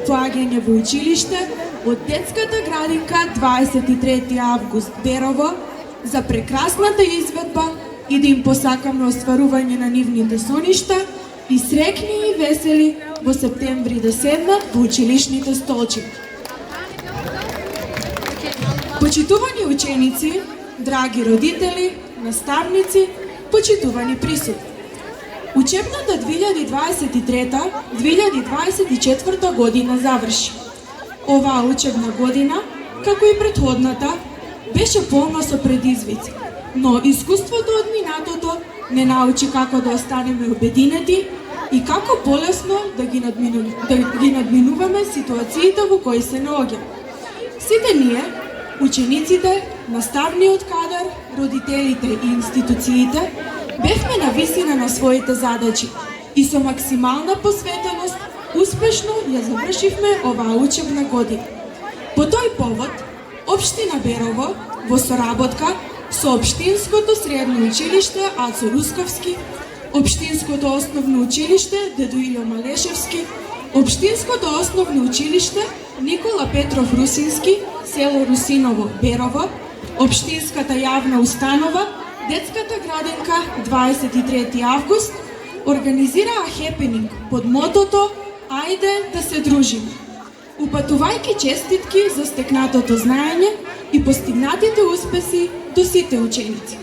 Предполагање во училиште од детската градинка 23 август Берово за прекрасната изведба и да им посакаме остварување на нивните соништа и среќни и весели во септември да седнат во училишните столчи. Почитувани ученици, драги родители, наставници, почитувани присутни. Учебната 2023-2024 година заврши. Оваа учебна година, како и претходната, беше полна со предизвици, но искуството од минатото не научи како да останеме обединети и како полесно да ги надминуваме ситуациите во кои се наоѓаме. Сите ние, учениците, наставниот кадар, родителите и институциите, бевме на висина на своите задачи и со максимална посветеност успешно ја завршивме оваа учебна година. По тој повод, Општина Берово во соработка со Општинското средно училиште Ацо Русковски, Општинското основно училиште Дедо Илјо Малешевски, Општинското основно училиште Никола Петров Русински, село Русиново, Берово, Општинската јавна установа Детската градинка 23 август организираа хепенинг под мотото "Ајде да се дружиме", упатувајќи честитки за стекнатото знаење и постигнатите успеси до сите ученици.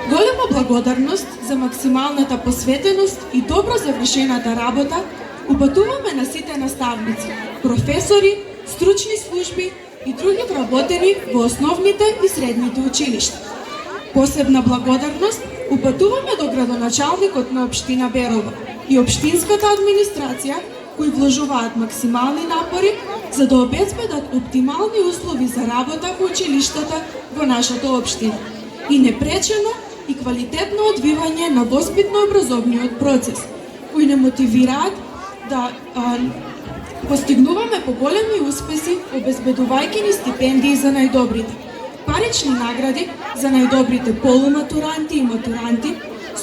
Голема благодарност за максималната посветеност и добро завршената работа упатуваме на сите наставници, професори, стручни служби и други вработени во основните и средните училишта. Посебна благодарност упатуваме до градоначалникот на Општина Берово и Општинската администрација, кои вложуваат максимални напори за да обезбедат оптимални услови за работа во училиштата во нашата општина и непречено и квалитетно одвивање на воспитно-образовниот процес, кои не мотивираат да постигнуваме поголеми успеси, обезбедувајќи ни стипендии за најдобрите. парични награди за најдобрите полуматуранти и матуранти,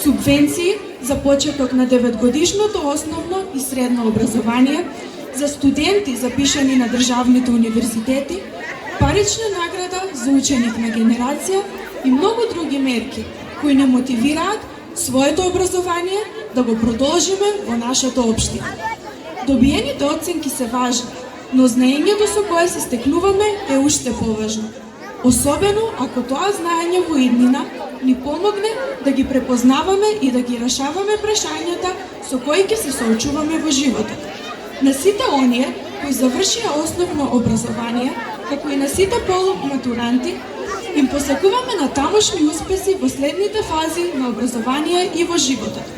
субвенции за почеток на 9-годишното основно и средно образование, за студенти запишани на државните универзитети, парична награда за ученик на генерација и многу други мерки кои не мотивираат своето образование да го продолжиме во нашата општина. Добиените оценки се важни, но знаењето со кое се стекнуваме е уште поважно. Особено ако тоа знаење во иднина ни помогне да ги препознаваме и да ги решаваме прашањата со кои ќе се соочуваме во животот. На сите оние кои завршија основно образование, како и на сите полуматуранти, им посакуваме на тамошни успеси во следните фази на образование и во животот.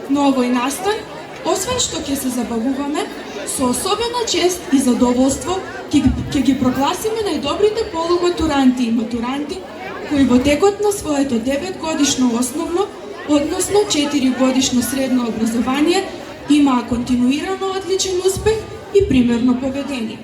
Но овој настан, освен што ќе се забавуваме, со особена чест и задоволство ќе ги прогласиме најдобрите полуматуранти и матуранти кои во текот на своето 9-годишно основно, односно 4-годишно средно образование, имаа континуирано одличен успех и примерно поведение.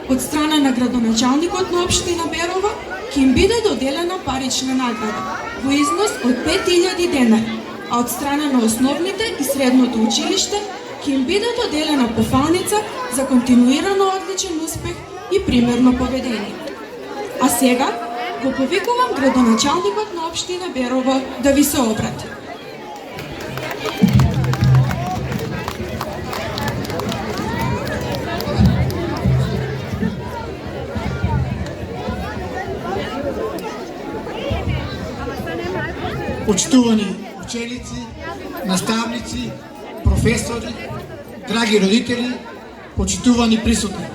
Од страна на градоначалникот на општина Берово ќе им биде доделена парична награда во износ од 5000 денари, а од страна на основните и средното училиште ќе им биде доделена пофалница за континуирано одличен успех и примерно поведение. А сега го повикувам градоначалникот на општина Берово да ви се обрати. Почитувани ученици, наставници, професори, драги родители, почитувани присутни.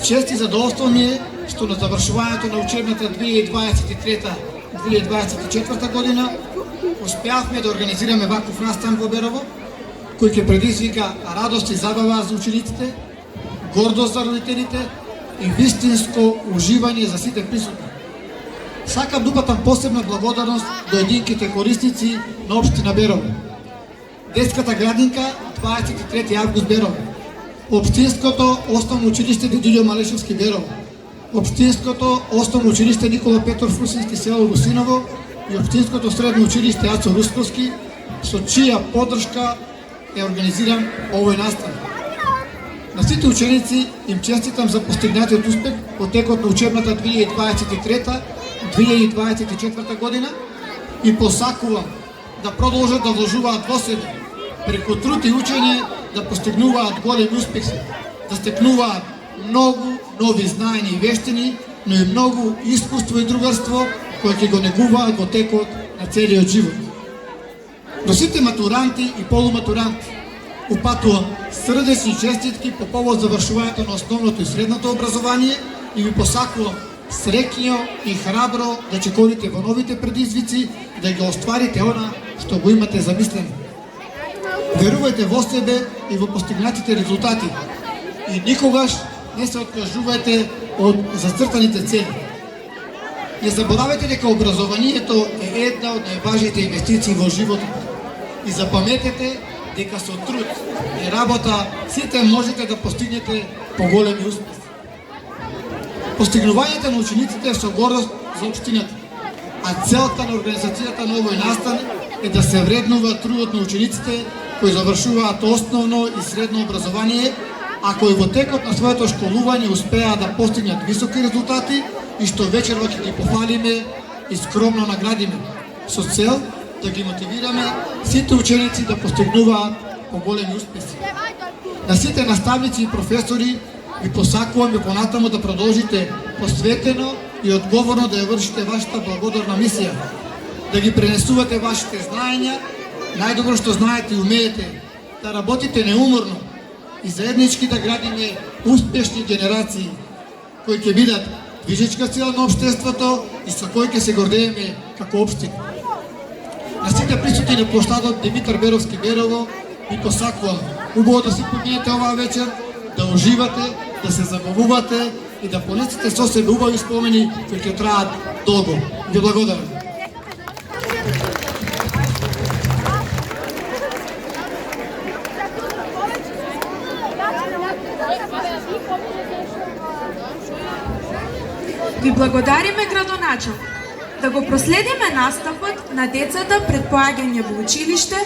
Чест и задоволство ми е што на завршувањето на учебната 2023-2024 година успеавме да организираме ваков настан во Берово, кој ќе предизвика радост и забава за учениците, гордост за родителите и вистинско уживање за сите присутни. Сакам да упатам посебна благодарност до единките корисници на општина Берово. Детската градинка 23 август Берово, Општинското основно училиште Дедилјо Малешевски Берово, Општинското основно училиште Никола Петров Русински село Русиново и Општинското средно училиште Ацо Русковски, со чија поддршка е организиран овој настан. На сите ученици им честитам за постигнатиот успех во текот на учебната 2023-2024 година и посакувам да продолжат да вложуваат во себе, преку труд и учење да постигнуваат големи успехи, да стекнуваат многу нови знаења и вештини, но и многу искуство и другарство кои ќе го негуваат во текот на целиот живот. До сите матуранти и полуматуранти упатувам срдечни честитки по повод завршувањето на основното и средното образование и ви посакувам среќно и храбро да чекорите во новите предизвици, да ги остварите она што го имате замислено. Верувајте во себе и во постигнатите резултати и никогаш не се откажувајте од зацртаните цели. Не заборавајте дека образованието е една од најважните инвестиции во животот и запаметете дека со труд и работа сите можете да постигнете поголеми успехи. Постигнувањето на учениците е со гордост за општината, а целта на организацијата на овој настан е да се вреднува трудот на учениците кои завршуваат основно и средно образование, а кои во текот на своето школување успеаат да постигнат високи резултати и што вечерва ќе ги похвалиме и скромно наградиме, со цел да ги мотивираме сите ученици да постигнуваат поголеми успеси. На сите наставници и професори ви посакувам и понатаму да продолжите посветено и одговорно да ја вршите вашата благодарна мисија, да ги пренесувате вашите знаења, најдобро што знаете и умеете, да работите неуморно и заеднички да градиме успешни генерации кои ќе бидат движечка сила на општеството и со кои ќе се гордееме како општина. На сите присутни на плоштадот Димитар Беровски Берово ви посакувам убаво да си поминете оваа вечер, да уживате, да се забавувате и да понесете со себе убави спомени кои ќе траат долго. Ви благодарам. Ви благодариме градоначалник. Да го проследиме наставот на децата пред поаѓање во училиште,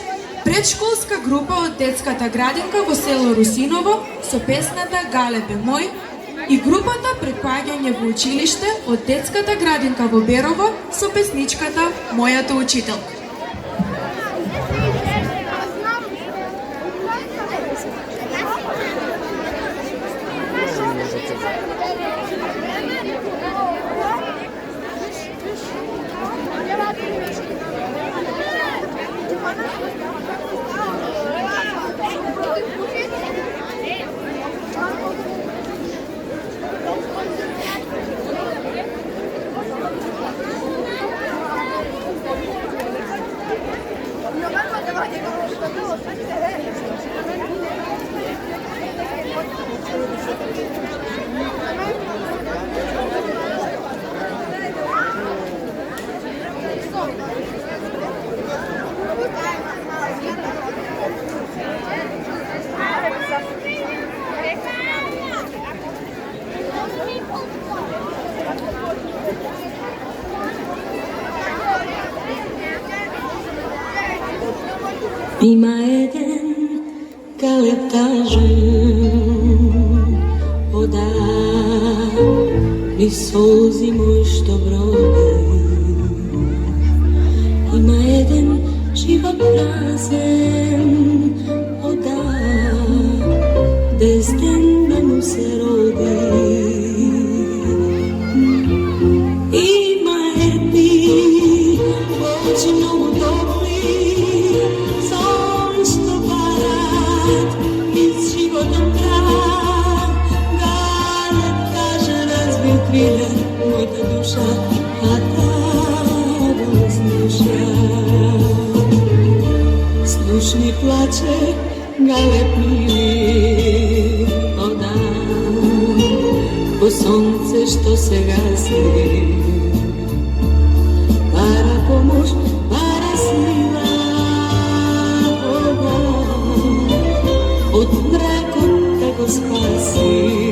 предшколска група од детската градинка во село Русиново со песната Галебе мој и групата пред поаѓање во училиште од детската градинка во Берово со песничката Мојата учителка. Има еден калептажен ода ми солзи мој што броди. Има еден живот празен ода дестен да му се роди. Има едни очи многу топли мојата душа, а да го слуша. Слушни плаче, галеб мили, ода, по сонце што се гаси. Пара помош, пара сила, Бога, од мракот да го спаси.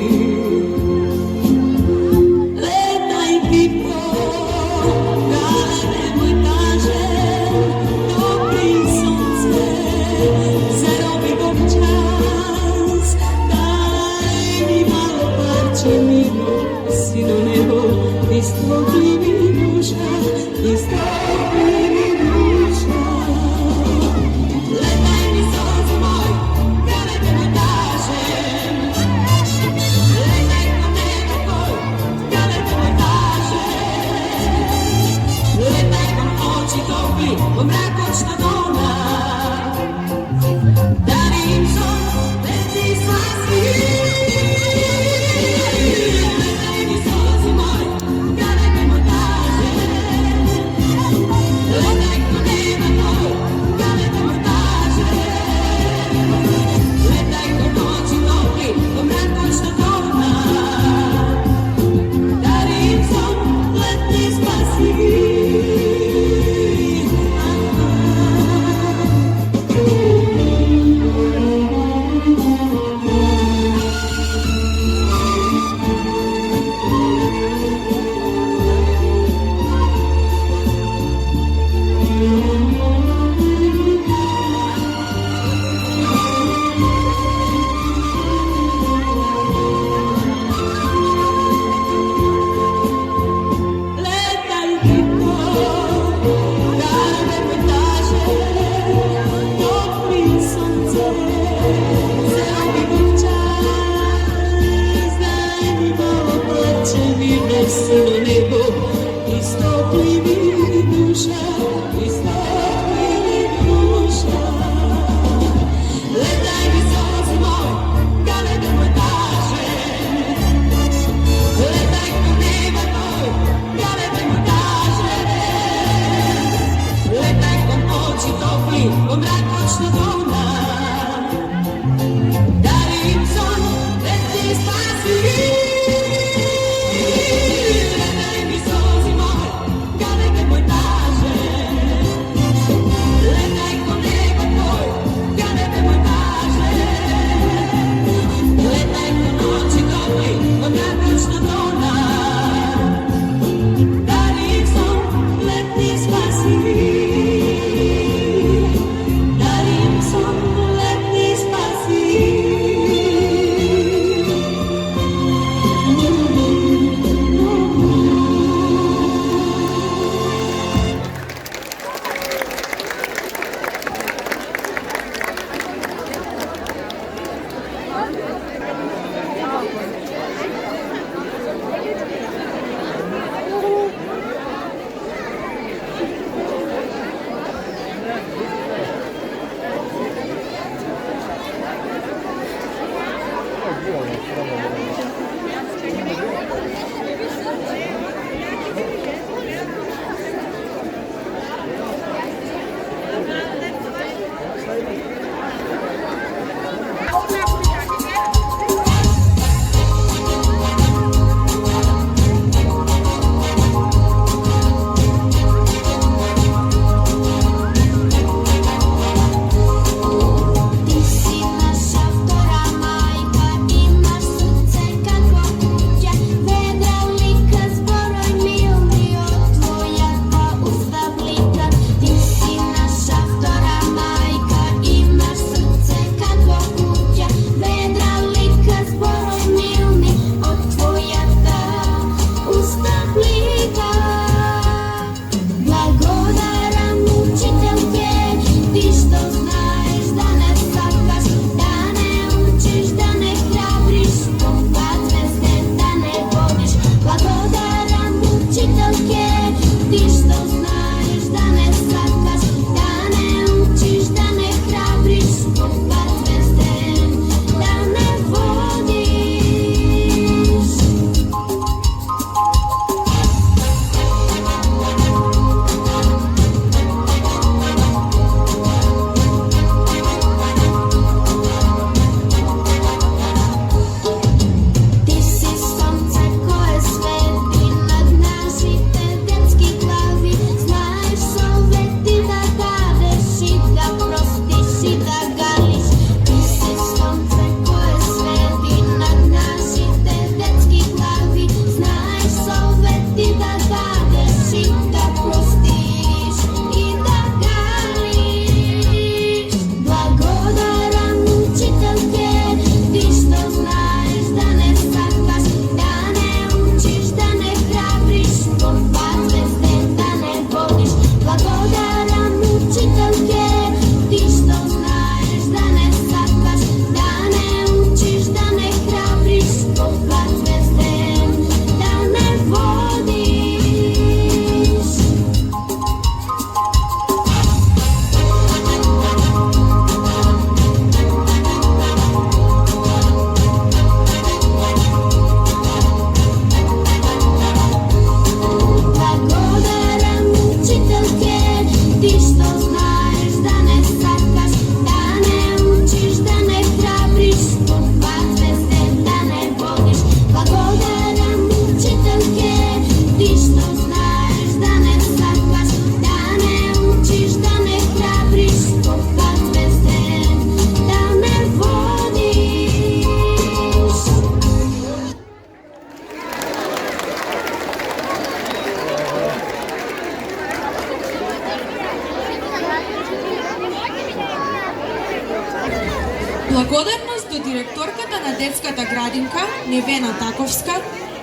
Благодарност до директорката на детската градинка Невена Таковска,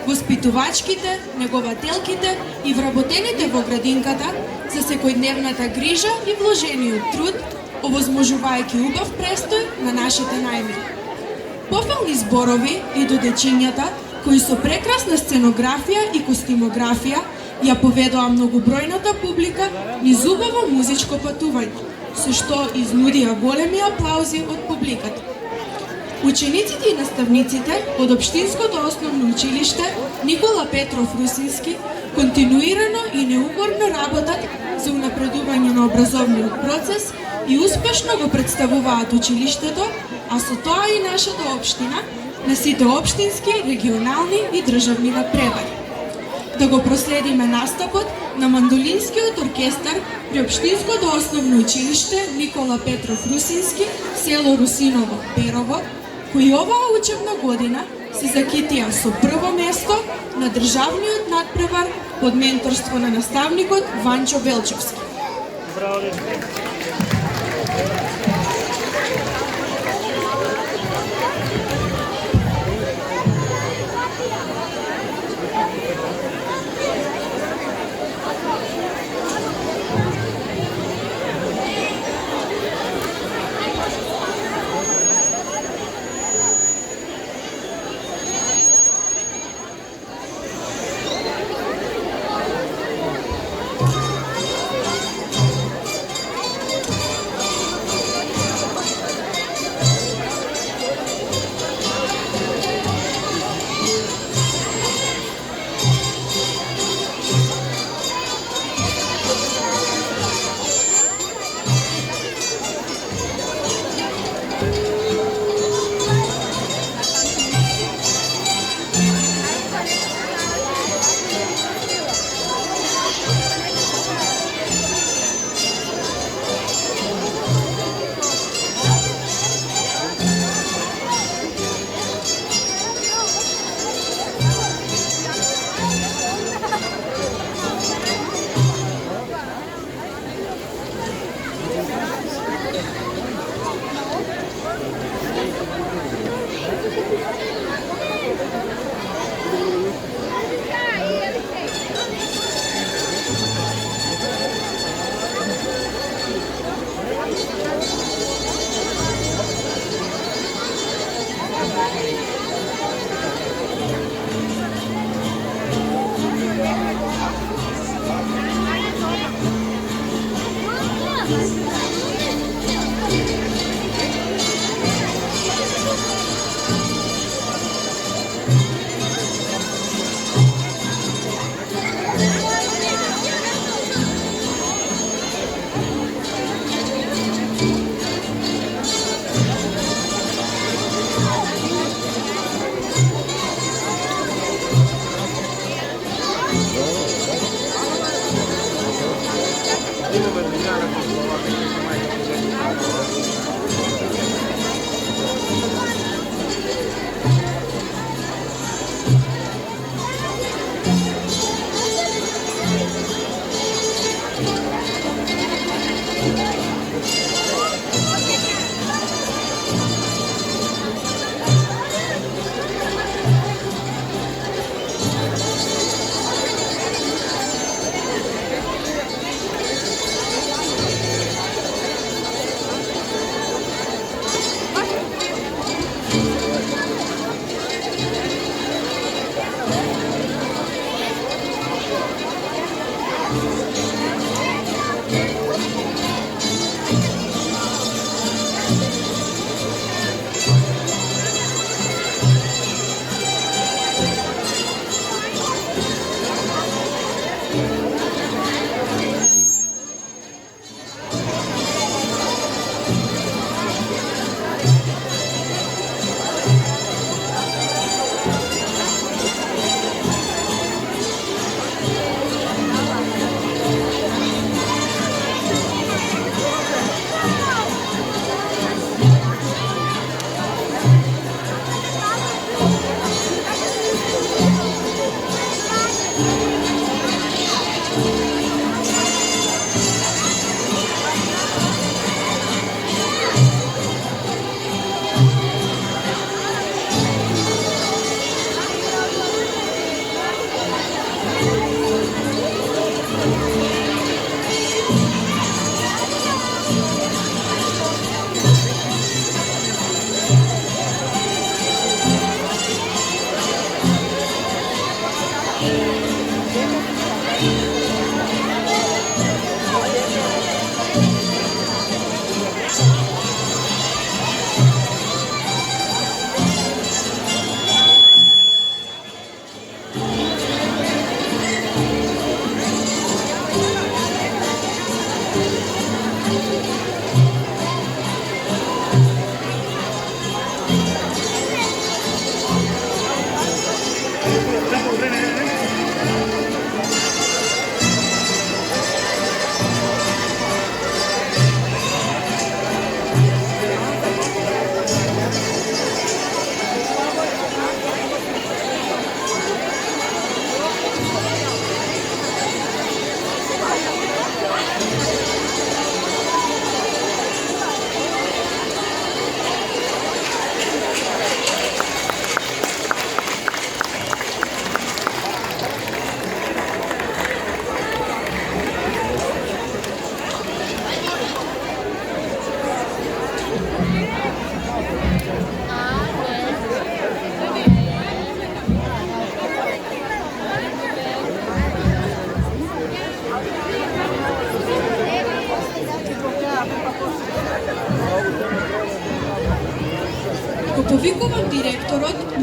воспитувачките, негователките и вработените во градинката за секојдневната грижа и вложениот труд, овозможувајќи убав престој на нашите најмили. Пофални зборови и до дечињата, кои со прекрасна сценографија и костимографија ја поведоа многобројната публика низ убаво музичко патување, со што изнудија големи аплаузи од публиката. Учениците и наставниците од Општинското основно училиште Никола Петров Русински континуирано и неуморно работат за унапредување на образовниот процес и успешно го представуваат училиштето, а со тоа и нашата општина на сите општински, регионални и државни надпревари. Да го проследиме настапот на мандолинскиот оркестар при Општинското основно училиште Никола Петров Русински, село Русиново, Перово, кои оваа учебна година се закитија со прво место на државниот надпревар под менторство на наставникот Ванчо Велчевски.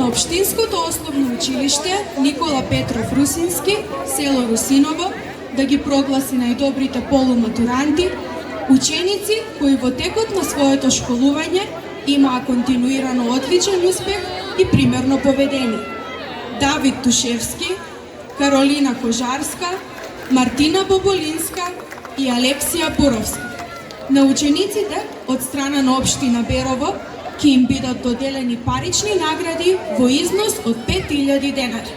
на Општинското основно училиште Никола Петров Русински, село Русиново, да ги прогласи најдобрите полуматуранти, ученици кои во текот на своето школување имаа континуирано одличен успех и примерно поведение. Давид Тушевски, Каролина Кожарска, Мартина Боболинска и Алексија Буровска. На учениците од страна на Општина Берово ќе им бидат доделени парични награди во износ од 5000 денари.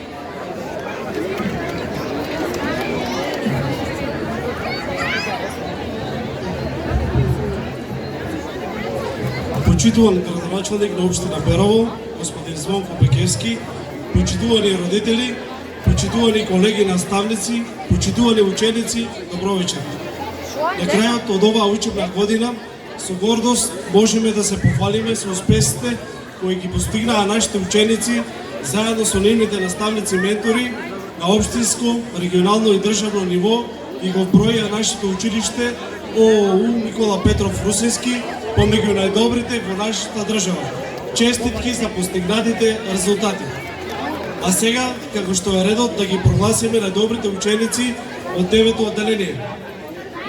Почитуван градоначалник на Општина Берово, господин Звонко Бекевски, почитувани родители, почитувани колеги наставници, почитувани ученици, добро вечер. На крајот од оваа учебна година, со гордост можеме да се похвалиме со успесите кои ги постигнаа нашите ученици заедно со нивните наставници и ментори на општинско, регионално и државно ниво и го броја нашето училиште ООУ Никола Петров Русински помеѓу најдобрите во нашата држава. Честитки за постигнатите резултати. А сега, како што е редот, да ги прогласиме најдобрите ученици од 9-то одделение.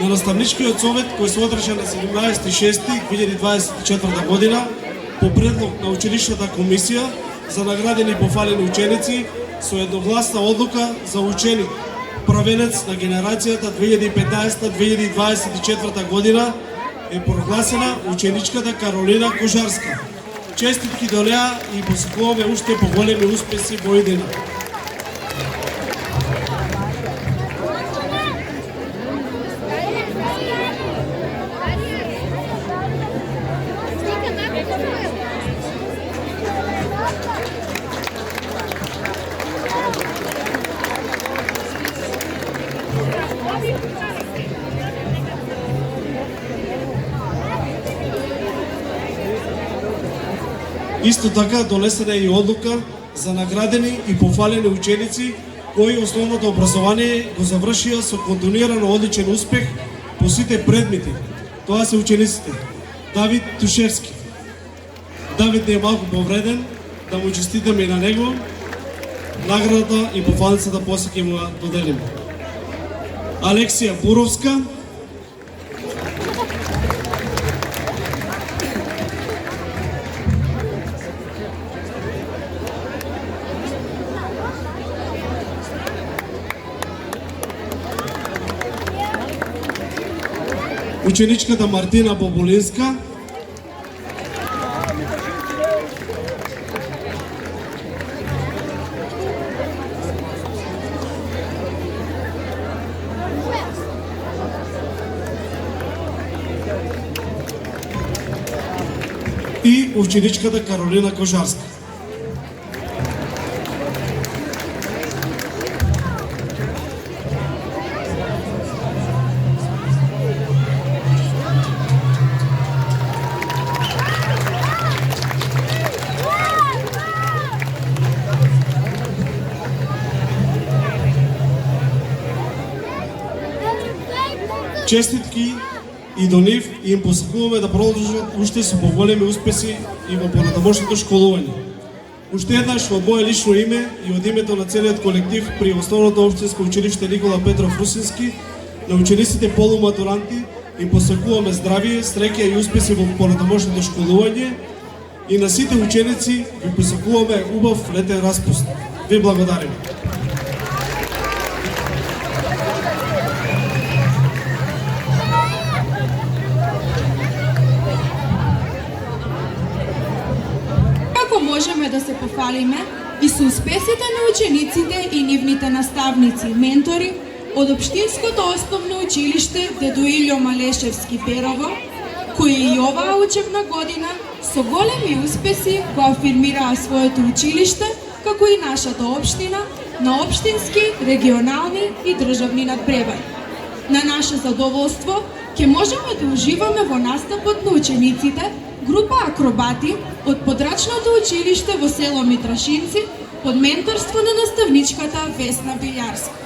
На наставничкиот совет кој се одржа на 17.6.2024 година по предлог на училишната комисија за наградени и пофалени ученици со едногласна одлука за ученик правенец на генерацијата 2015-2024 година е прогласена ученичката Каролина Кожарска. Честитки до неа и посакуваме уште поголеми успеси во иднина. Исто така донесена и одлука за наградени и пофалени ученици кои основното образование го завршија со континуирано одличен успех по сите предмети. Тоа се учениците Давид Тушевски. Давид не е малку повреден, да му честитаме и на него. Наградата и пофалницата после ќе му доделиме. Алексија Буровска, ученичката Мартина Боболинска, и ученичката Каролина Кожарска. Честитки и до нив и им посакуваме да продолжат уште со поголеми успеси и во понатамошното школување. Уште еднаш во мое лично име и од името на целиот колектив при Основното општинско училиште Никола Петров Русински, на учениците полуматуранти им посакуваме здравие, среќа и успеси во понатамошното школување и на сите ученици ви посакуваме убав летен распуст. Ви благодариме. Можеме да се пофалиме и со успесите на учениците и нивните наставници, ментори од Општинското основно училиште Дедо Илјо Малешевски Берово, кои и оваа учебна година со големи успеси го афирмираа своето училиште, како и нашата општина, на општински, регионални и државни надпревари. На наше задоволство, ќе можеме да уживаме во настапот на учениците група акробати од подрачното училиште во село Митрашинци под менторство на наставничката Весна Билјарска.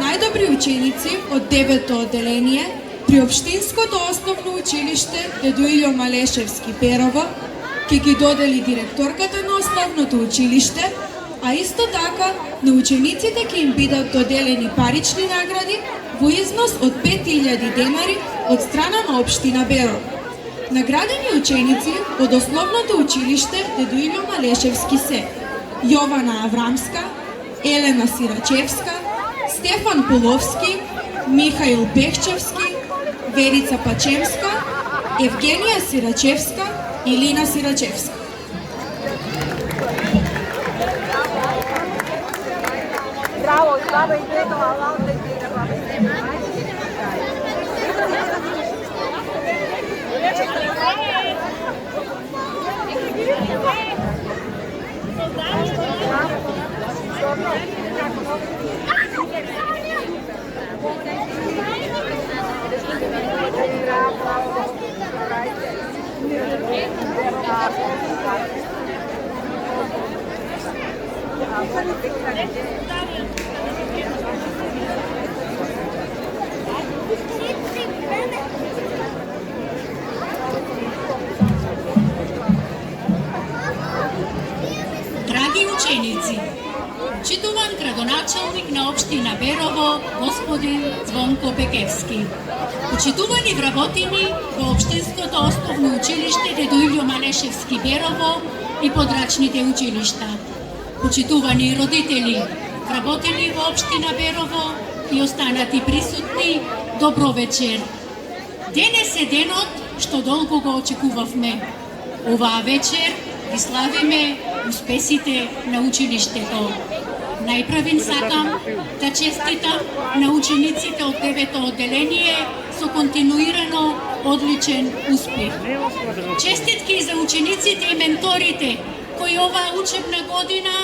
најдобри ученици од 9-то одделение при Општинското основно училиште Дедо Илјо Малешевски Перово ќе ги додели директорката на основното училиште, а исто така на учениците ќе им бидат доделени парични награди во износ од 5000 денари од страна на Општина Берово. Наградени ученици од основното училиште Дедо Илјо Малешевски се Јована Аврамска, Елена Сирачевска, Стефан Половски, Михаил Бехчевски, Верица Пачемска, Евгенија Сирачевска и Лина Сирачевска. Bravo, bravo, indietro, avanti, Драги ученици, почитуван градоначалник на Општина Берово, господин Звонко Пекевски, почитувани вработени во Општинското основно училиште Дедо Илјо Малешевски Берово и подрачните училишта, почитувани родители, вработени во Општина Берово и останати присутни, добро вечер. Денес е денот што долго го очекувавме. Оваа вечер ги славиме успесите на училиштето. Најпрвен сакам да честитам на учениците од 9-то одделение со континуирано одличен успех. Честитки за учениците и менторите кои оваа учебна година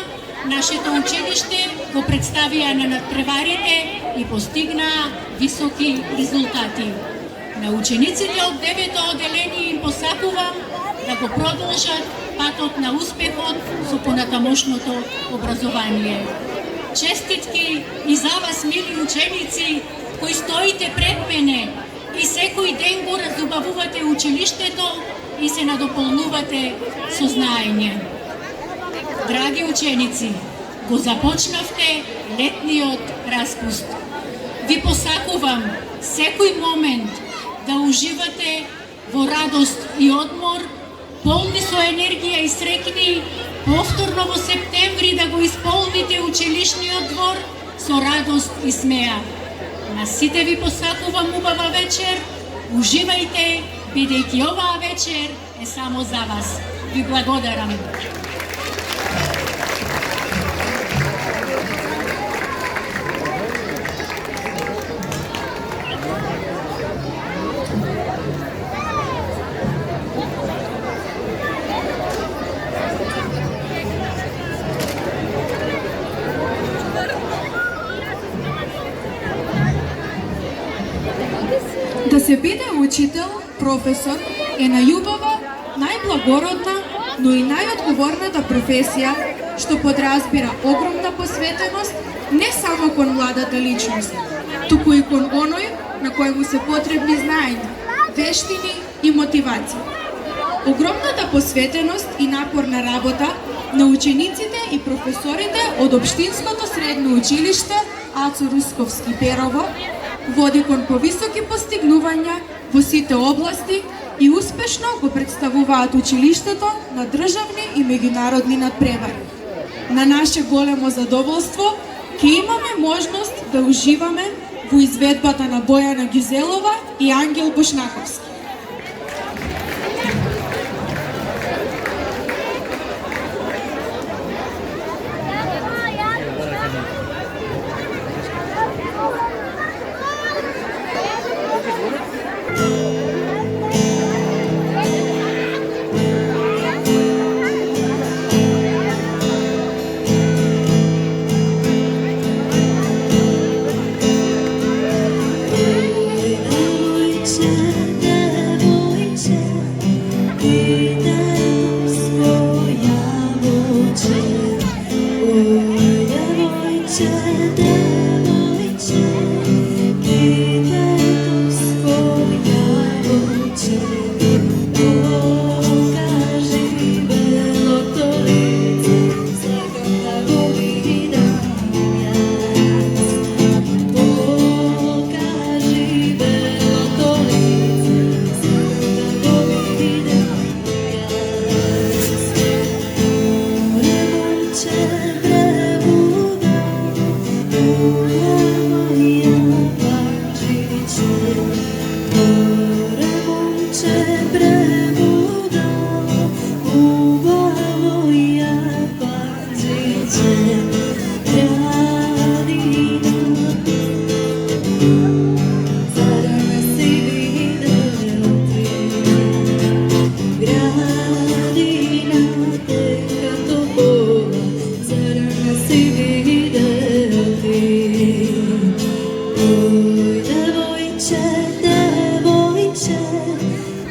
нашето училиште го представија на надпреварите и постигнаа високи резултати. На учениците од 9-то одделение им посакувам да го продолжат патот на успехот со понатамошното образование. Честитки и за вас, мили ученици, кои стоите пред мене и секој ден го разубавувате училиштето и се надополнувате со знаење. Драги ученици, го започнавте летниот распуст. Ви посакувам секој момент да уживате во радост и одмор, полни со енергија и среќни, повторно во септември да го исполните училишниот двор со радост и смеа. На сите ви посакувам убава вечер, уживајте, бидејќи оваа вечер е само за вас. Ви благодарам. Да се биде учител, професор е најубава, најблагородна, но и најодговорната професија, што подразбира огромна посветеност не само кон младата личност, туку и кон оној на кој му се потребни знаења, вештини и мотивација. Огромната посветеност и напорна работа на учениците и професорите од Општинското средно училиште Ацо Русковски Перово води кон повисоки постигнувања во сите области и успешно го представуваат училиштето на државни и меѓународни надпревари. На наше големо задоволство ќе имаме можност да уживаме во изведбата на Бојана Гюзелова и Ангел Бошнаковски. Noite Oj, devojče, devojče,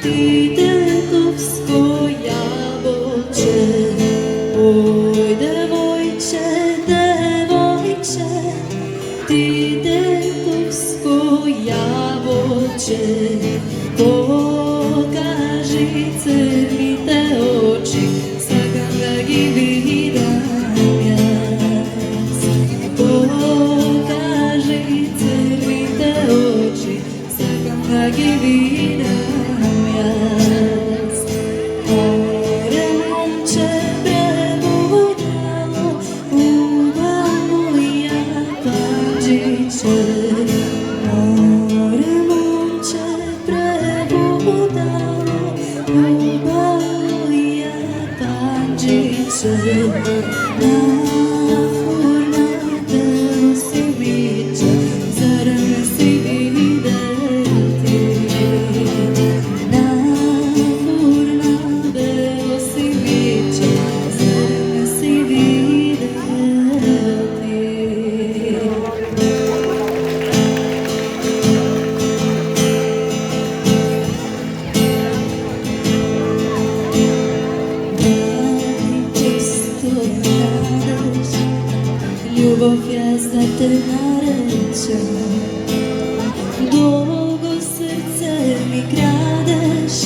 ti dedovsko jabolče. Oj, devojče, devojče, ti dedovsko jabolče. Pokaži crnite oči, sakam da gi vidam jas. Pokaži crnite oči, sakam da gi vidam jas. More momče prebudalo, ubalo ja panđiće. More momče prebudalo, ubalo ja panđiće. Na furna telo si miče, zar me si videti? Na furna telo si miče, zar me si videti? Ljubov ja za te narećem, dugo srce mi kradeš,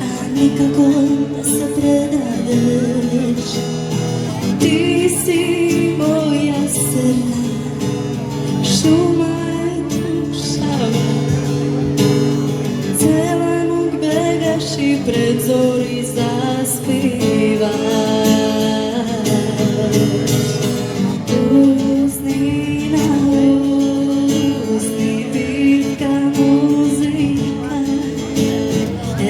a nikako da se predadeš. Ti si moja srna, šuma i dušava, zelenog begaš i pred zori zaspivaš. Usni na usni pitka muzika,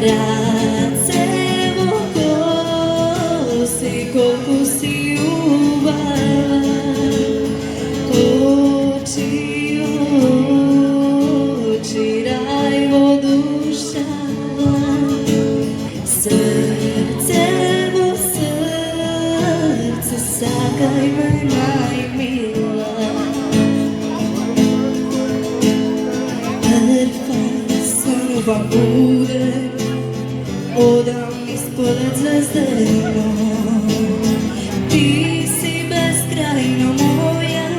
racevo kosi koliko si ubava. Oči, oči, rajvo dušava, srcevo srce, sakaj me najmila. Perfektno bude, odam ispod zvezdeno. Ti si beskrajno moja,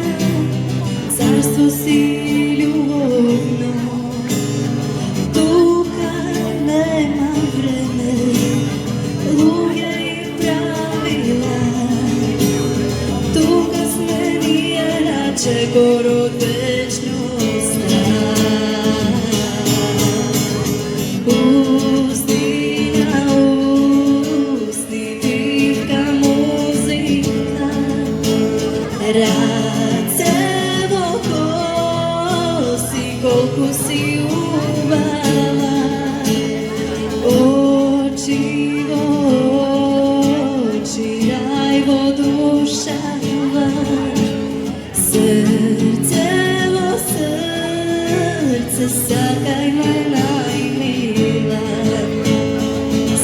carstvo si ljubovno. Tu kad nema vreme, luge i pravila, tu kad smeni je rače gorod večnost strah. Usni na usni pivka muzika, racevo kosi koliko si ubava. Oči, oči, rajvo dušava, srcevo srce, sakaj me najmila.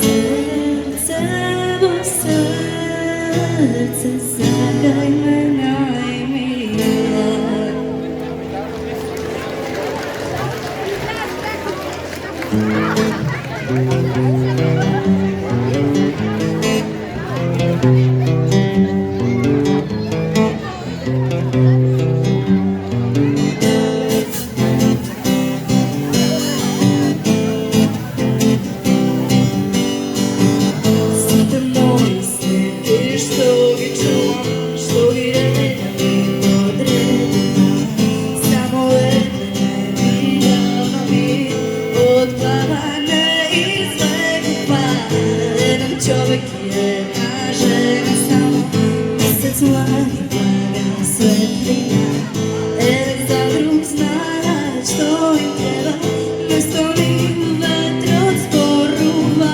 Srcevo srce, sakaj me najmila. Site moji slijepi, što gi čuvam, što gi redam i odredam. Samo vedne vidama mi odplavane iz vekupa. Jedan čovek i jedna žena, samo mesec mladi blaga svetlina. Jedan za drug znaju što im treba, mesto njih vetra od sporuva.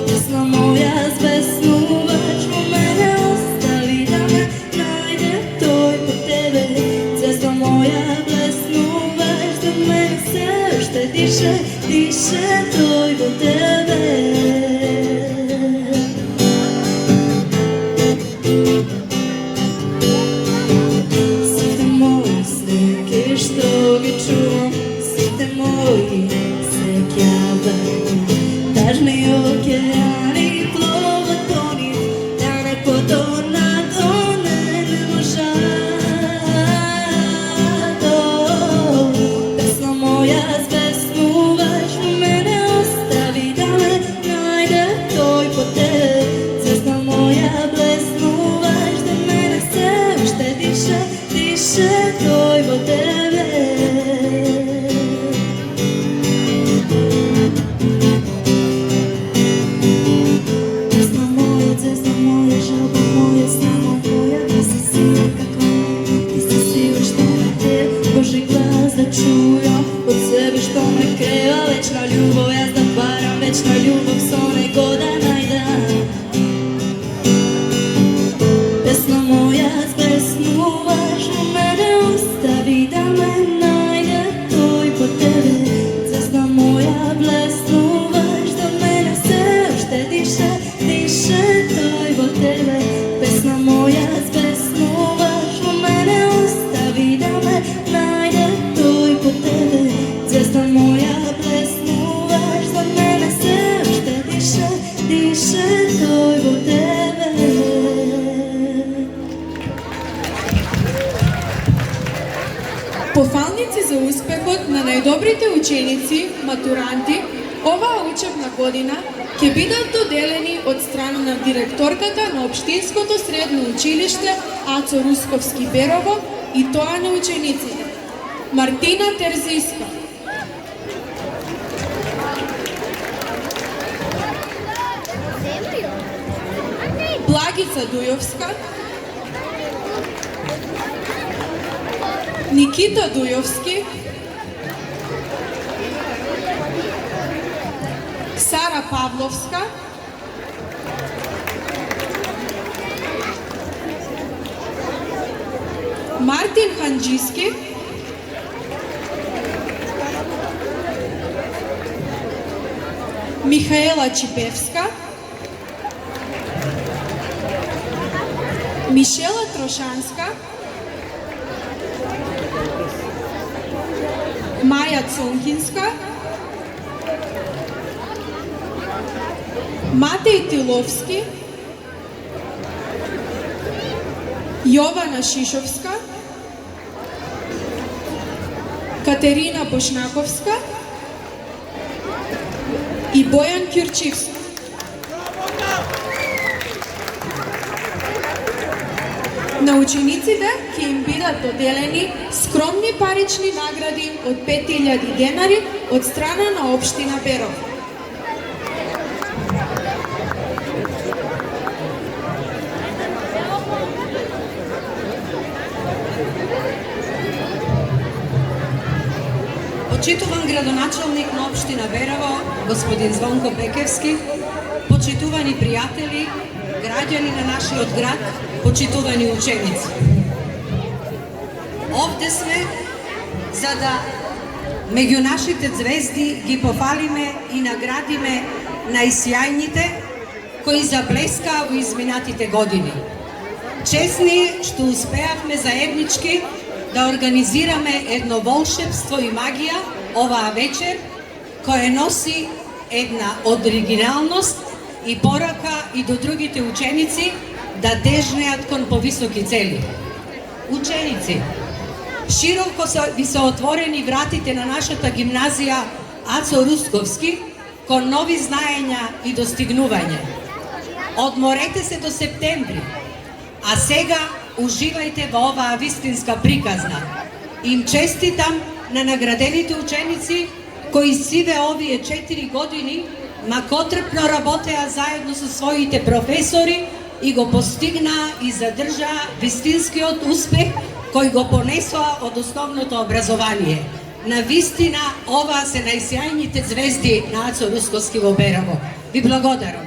Pesma moja zbesnu vačmu mene ostavi, da me najde toj po tebe. Cesta moja blesnu vač, da meni se šte diše, diše toj po tebe. Пофалници за успехот на најдобрите ученици, матуранти, оваа учебна година ќе бидат доделени од страна на директорката на Општинското средно училиште Ацо Русковски Берово и тоа на учениците. Мартина Терзиска, Благица Дујовска, Никита Дујовски, Сара Павловска, Мартин Ханџиски, Михаела Чипевска, Мишела Трошанска, Маја Цонкинска, Матеј Тиловски, Јована Шишовска, Катерина Бошнаковска и Бојан Ќурчивски. На учениците ќе им бидат доделени скромни парични награди од 5000 денари од страна на Општина Берово. Почитуван градоначалник на Општина Берово, господин Звонко Бекевски, почитувани пријатели, граѓани на нашиот град, почитувани ученици. Овде сме за да меѓу нашите звезди ги пофалиме и наградиме најсјајните кои заблескаа во изминатите години. Честни што успеавме заеднички да организираме едно волшебство и магија оваа вечер, која носи една оригиналност и порака и до другите ученици да тежнеат кон повисоки цели. Ученици, широко ви се отворени вратите на нашата гимназија Ацо Русковски кон нови знаења и достигнување. Одморете се до септември, а сега уживајте во оваа вистинска приказна. Им честитам на наградените ученици кои сиве овие 4 години макотрпно работеа заедно со своите професори и го постигнаа и задржаа вистинскиот успех кој го понесоа од основното образование. На вистина, ова се најсјајните звезди на Ацо Русковски во Берово. Ви благодарам.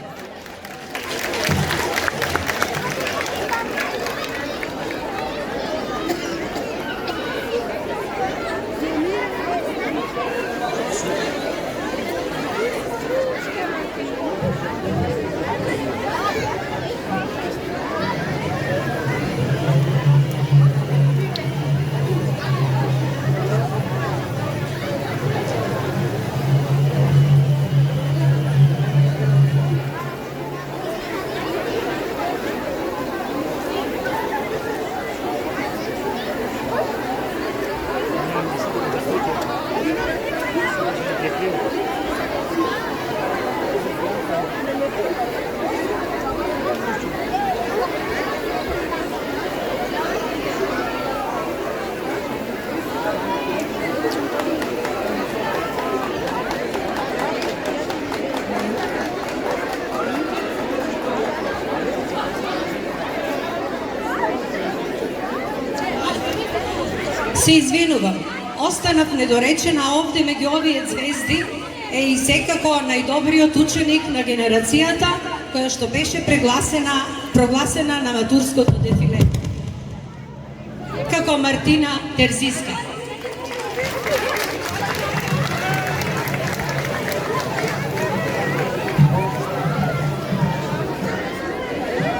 Се извинувам, останав недоречена овде меѓу овие звезди е и секако најдобриот ученик на генерацијата која што беше прогласена на матурското дефиле. Како Мартина Терзиска.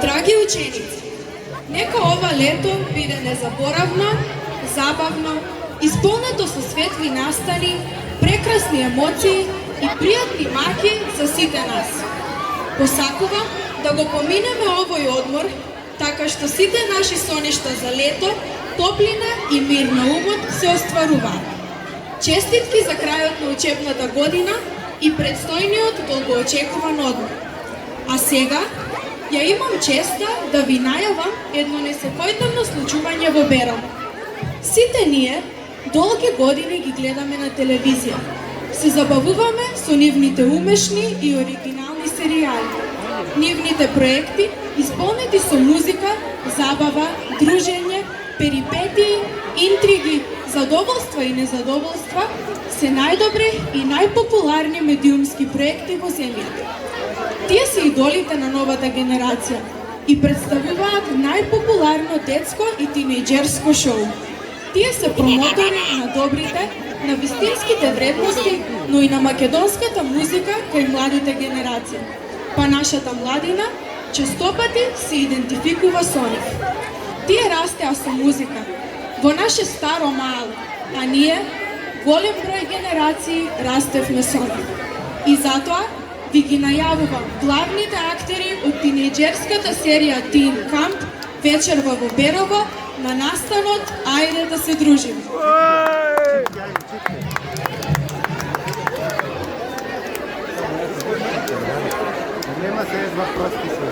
Драги ученици, нека ова лето биде незаборавно, забавно, исполнето со светли настани, прекрасни емоции и пријатни маки за сите нас. Посакувам да го поминеме овој одмор, така што сите наши соништа за лето топлина и мир на умот се остваруваат. Честитки за крајот на учебната година и предстојниот долгоочекуван одмор. А сега, ја имам честа да ви најавам едно несекојдневно случување во Берово. Сите ние долги години ги гледаме на телевизија. Се забавуваме со нивните умешни и оригинални серијали. Нивните проекти, исполнети со музика, забава, дружење, перипетии, интриги, задоволства и незадоволства, се најдобри и најпопуларни медиумски проекти во земјата. Тие се идолите на новата генерација и представуваат најпопуларно детско и тинејџерско шоу. Тие се промотори на добрите, на вистинските вредности, но и на македонската музика кај младите генерации. Па нашата младина честопати се идентификува со нив. Тие растеа со музика во наше старо мало, а ние, голем број генерации, растевме со нив. И затоа ви ги најавувам главните актери од тинејџерската серија Тин Камп вечерва во Берово на настанот Ајде да се дружиме. Нема се е въпроски се.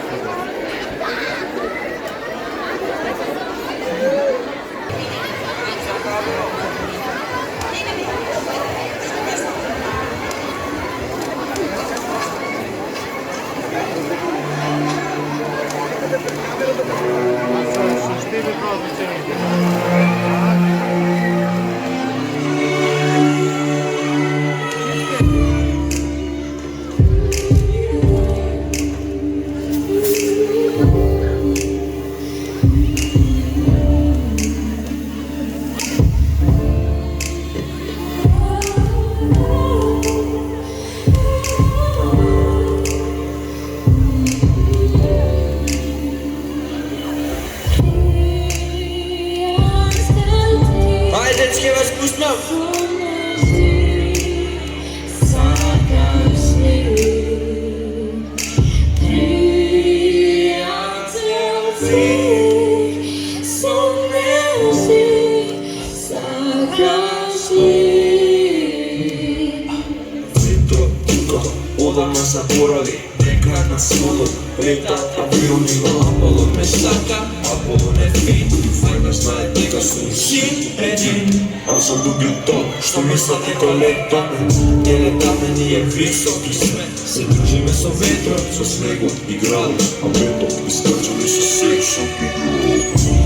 Што мислат дека летаме, не летаме, ние високи сме. Се дружиме со ветрот, со снегот и градот, а ветот искачаме со сексот и градот.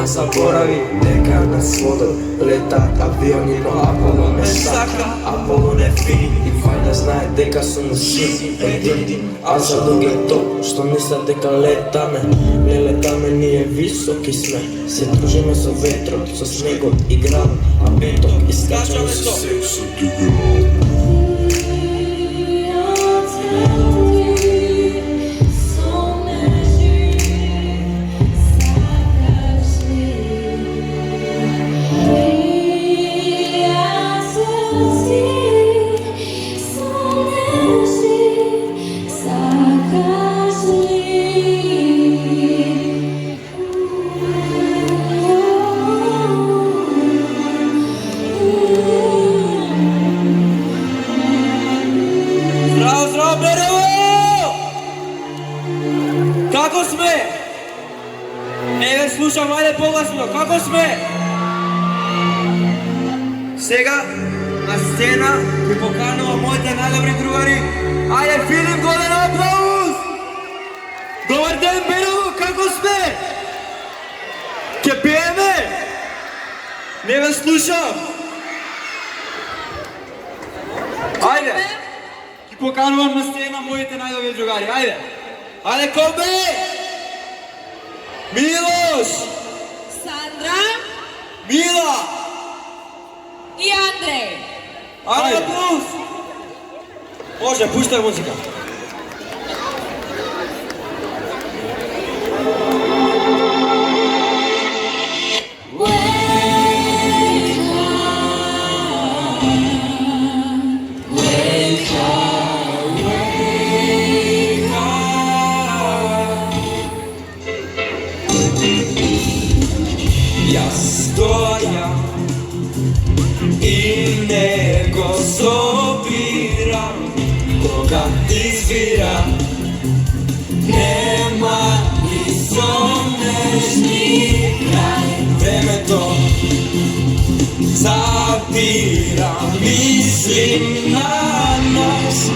Заборави дека нас водат, летат авиони, но Аполо не сака, Аполо не фини и вајда знае дека сум син един. А за луѓето што мислат дека летаме, не летаме, ние високи сме. Се дружиме со ветрот, со снегот и градот, а ветот искачаме со сексот и градот. Како сме? Не ве слушам, ајде погласно, како сме? Сега на сцена ви поканувам моите најдобри другари. Ајде, Филип, голем аплауз! Добар ден, Берово, како сме? Ке пееме? Не ве слушам. Ајде, ги поканувам на сцена моите најдобри другари, ајде. Ајде, Кобе! Милош! Сандра! Мила! И Андреј! Ајде, плюс! Može, puštaj muzika. Ja stojam i neko sobiram, koga izviram, nema ni sonnežni kraj. Vreme to zabira, mislim na nas.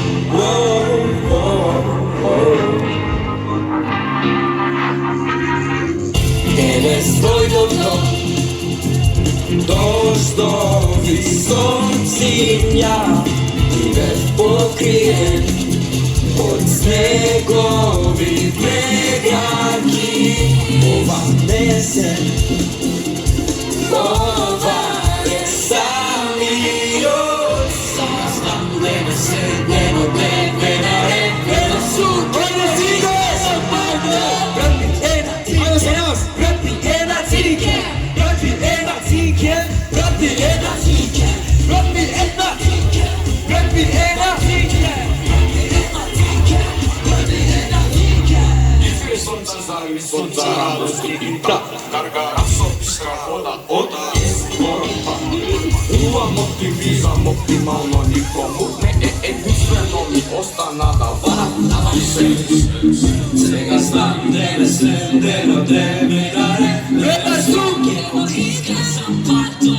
Tebe svoj dobro doš do visocimlja, tebe pokrijem od snegovi pregraki. Ova nese, ova je sami od sastam, dnevne se, dnevno dnevne na rebe na sud. Ajde cigo, sam pagda, pravi ena cike, pravi ena cike, pravi ena cike, pravi ena cike, pravi ena cike, pravi ena cike. Sonca radosti i tak, karga rasopisna voda od izvora. Uvam optimizam, optimalno nikomu ne jedinstweno mi ostana da vara i se. Svega znam, dreve se, dreno dreve dare, vreda struke od iskazam parto.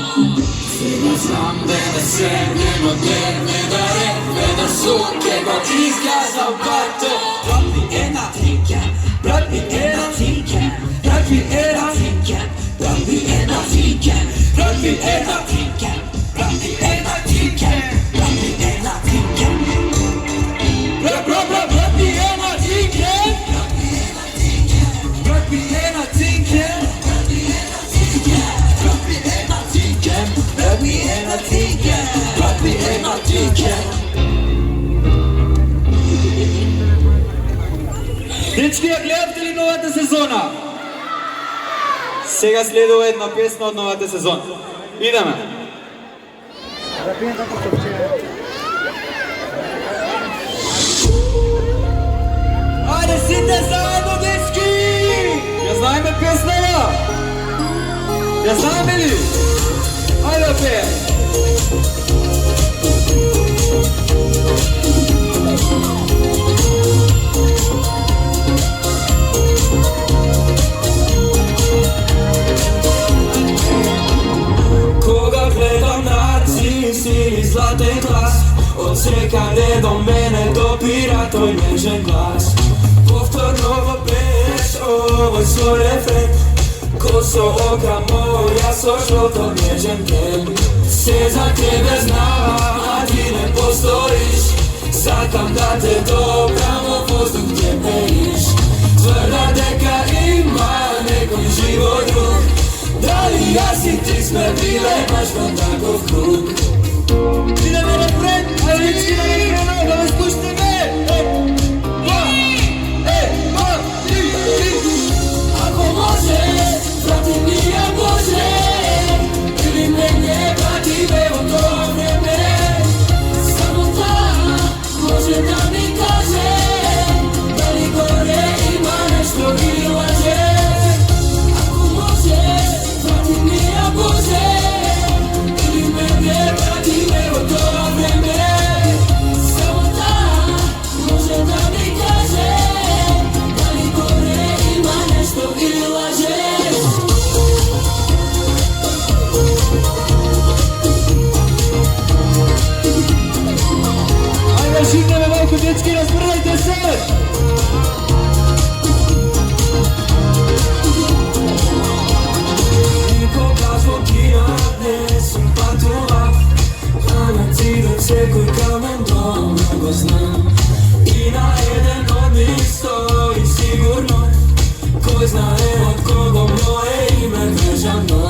Svega znam, dreve se, dreno dreve dare, vreda struke od iskazam parto. Pravi ena trike, pravi ena trike, pravi ena trike, pravi ena trike, pravi ena trike, pravi ena trike, pravi ena trike. Pravi ena trike, pravi ena trike, pravi ena trike, pravi ena trike, pravi ena trike. Дечки, ја гледавте ли новата сезона? Сега следува една песна од новата сезона. Идеме! Ајде сите заедно, дечки! Ја знаеме песната? Ја знаеме ли? Ајде да пеем! Кога гледам нарциси златен глас, од секаде до мене допира тој нежен глас. Повторно го пееш овој свој рефрен, косо ока моја со жолто нежен ген. Се за тебе знам, а ти не постоиш, сакам да те добрам во воздух ќе пеиш. Тврда дека има некој живот друг, дали јас и ти сме биле баш во таков круг. Идеме напред, а лички да не хрена, да ме слушате ме! Ако може, прати ми ја Боже, или мене прати ме во тоа време. Само таа може да ми каже, дали горе има нешто или лаже. Ако може, прати ми ја Боже, или мене прати ме во тоа време. Само таа може да ми каже, дали горе има нешто или лаже. Ајде шикнеме малку, дечки, разбрзајте се! Никогаш во кино не сум патував, а на цидот секој камен дом го знам. И на еден од нив стои сигурно, кој знае од кого моје име вежано.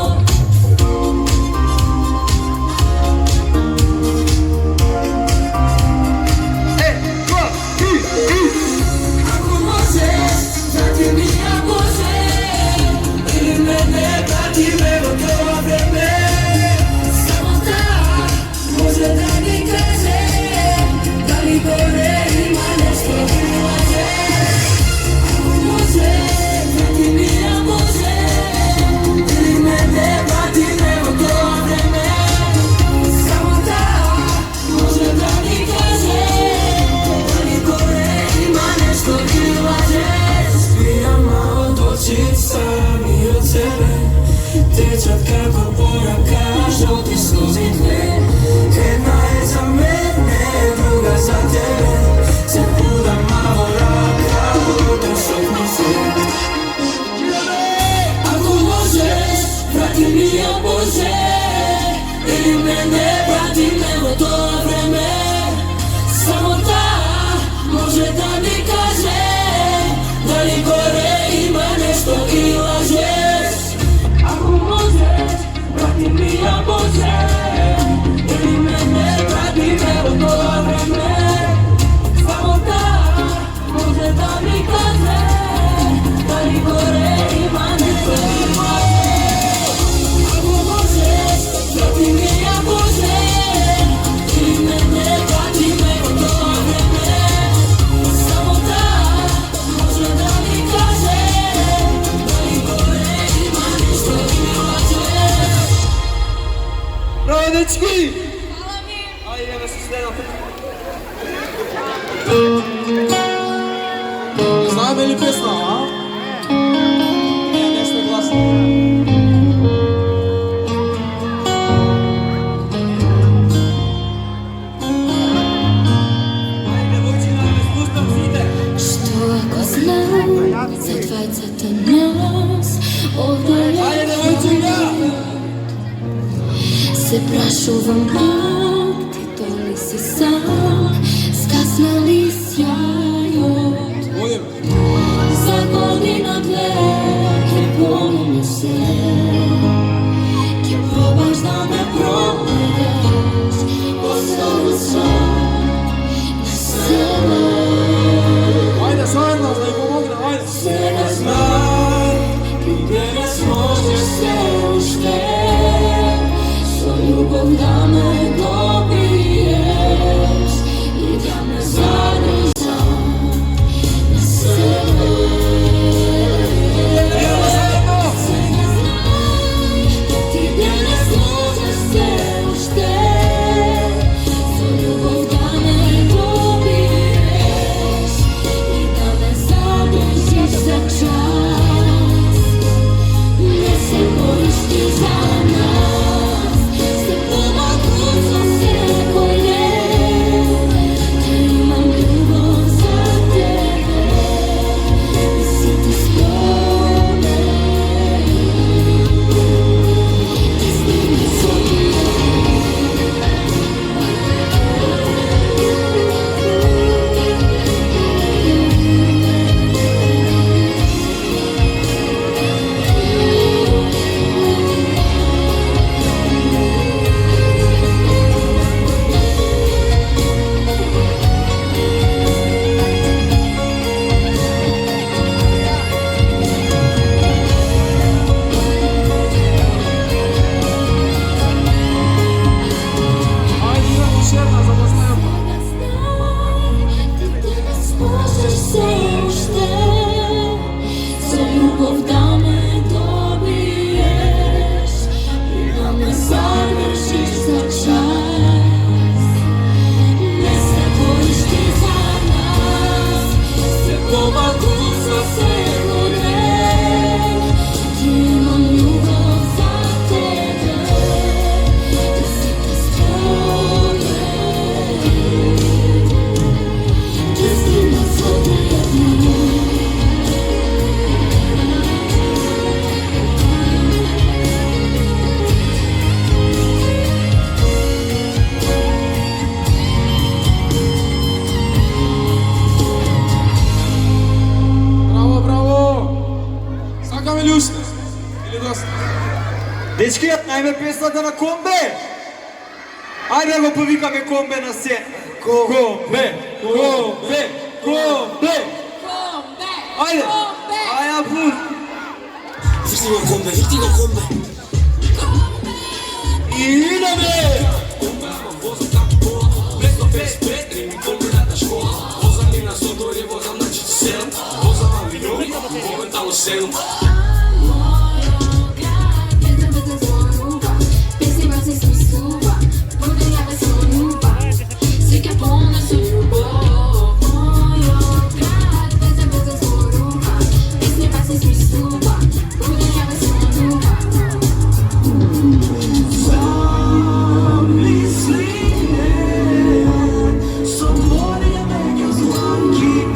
može da mi kaže da li gore ima nešto i lažeš. Ako možeš, vrati mi ja Bože, ili mene vrati me od toga vreme. Samo da može da mi kaže da li gore ima nešto i lažeš. Ako možeš, vrati mi ja Bože, ili mene vrati me od toga vreme. Samo da može da mi kaže da li gore ima nešto i lažeš. Bravo, dečki! Ajde, da se sledam. Znamo li pesma, a? Ne, nešto je glasno. Ajde, devojčina, ne spuštam zide. Što ako znam za dvajcata nas ovdje Ajde, devojčina! se prašuvam bak, ti to li si sam, skasnali sjajot. Za godina dve, ki ponovno se, ki probaš da me provedeš, ostalo sam na sebe. Ajde, zajedno, da ih pomogne, ajde! Svega znam, gdje nas možeš se ušteti, svoj ljubav da me dobiješ i da me zadržiš sam na sebe. Svega znam, gdje nas možeš se ušteti, svoj ljubav da me dobiješ i da me zadržiš za čas. Ne se bojiš ti za nas, se pomaku za sve koje, te imam ljubav za tebe i si ti spome. Ti snimi svoje. Ajde, idemo još jedna za Bosnijama. Ti danas možeš se ušteti, za ljubav da me dobiješ i da me zadržiš za čas. Ne se bojiš ti za nas, se pomaku za sve gore, ti imam ljubav za tebe i si ti spome. Just in the soul of me. Браво, браво! Сакаме ли уште? Или доста? Дечки, најме песната на Комбе! Ајде го повикаме Комбе на сцена. Комбе! Комбе! Комбе! Ајде! Ајде, пут! Врти го Комбе, врти го Комбе! И идеме! Somebody make us one keep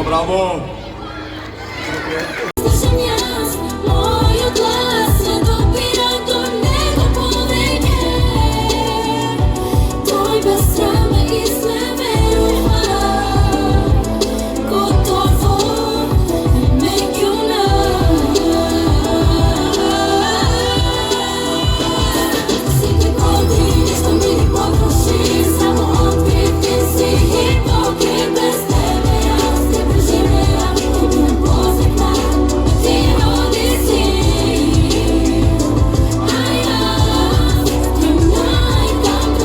bravo! Slušam jaz, moj odglas ne dopira do nego povrede. Tvoj bez srame izneveruje, gotovo međuna. Svi godine što mi pokruši, samo otkriti si hipokrit bez tebe. Ja se preživljam, ne pozivna, ti rodi si. A ja im najdam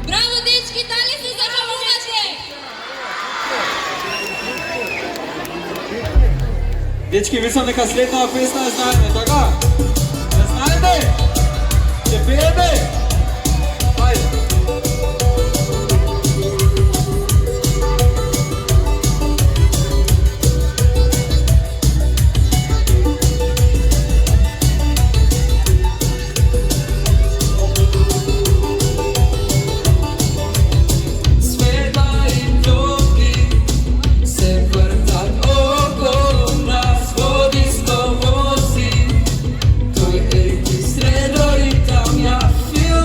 Bravo, dečki, da li se zabavljate? Dečki, mislim, neka slednja pesma je znajme, tako? Je znajme? Če pijeme? Ajde. Se vrtat okolo nas, vodisto vozi. To je sredo i tam ja feel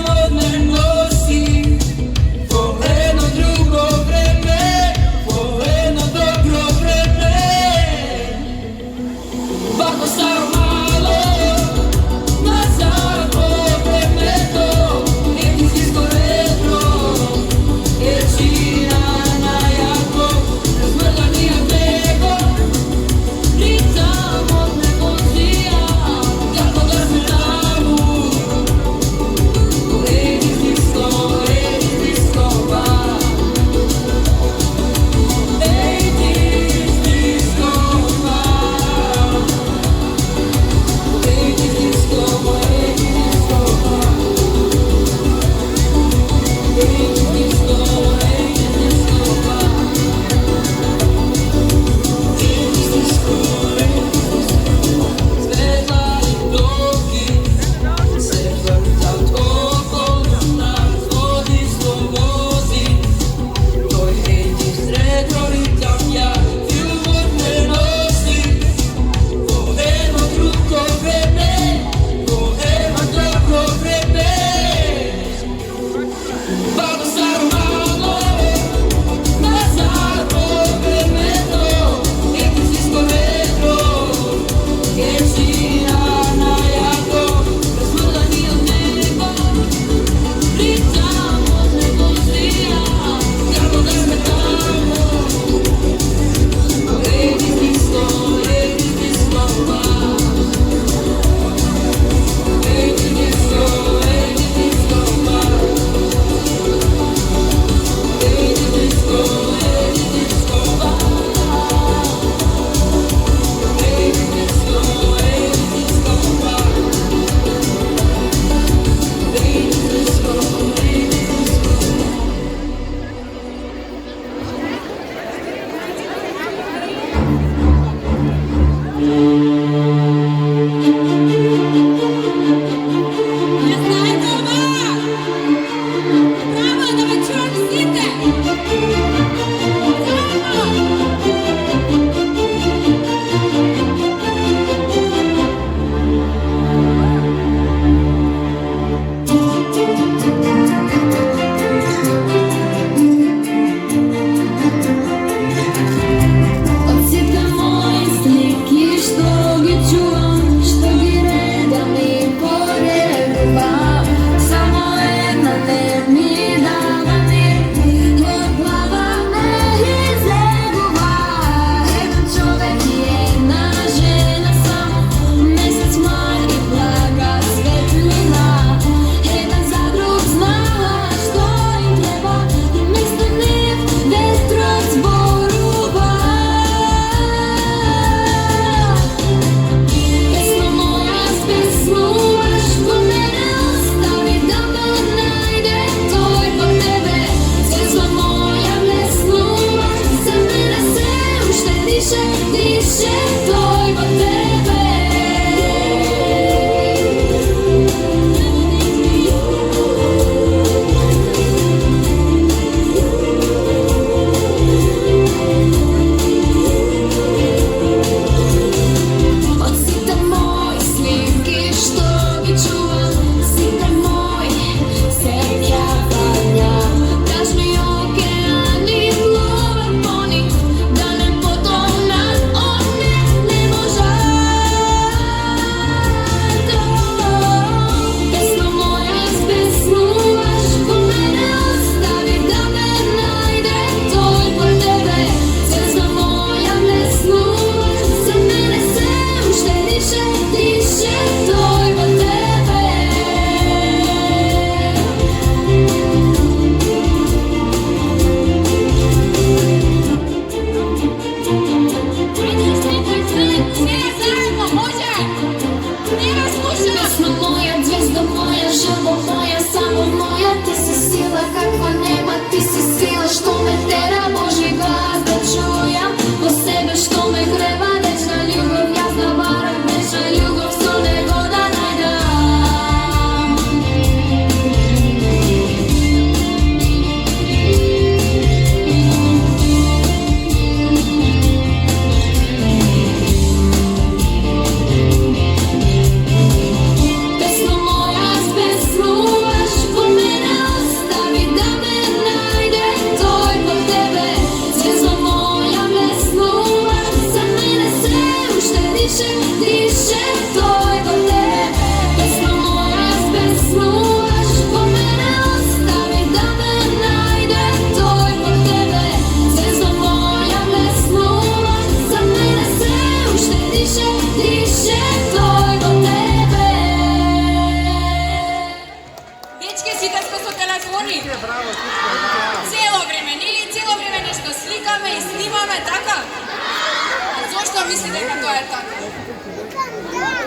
Ko misli дека тоа е така?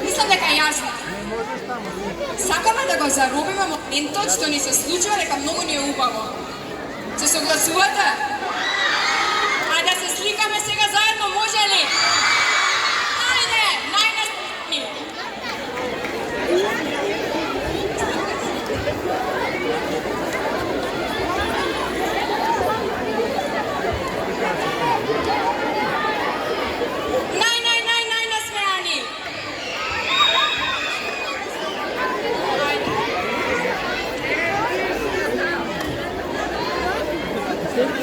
Мислам дека јасно. Сакаме да го заробиме моментот што ни се случува дека многу ни е убаво. Се согласувате? Ајде да се сликаме сега заедно, може ли? Ајде, најнесни! Најнасмеани!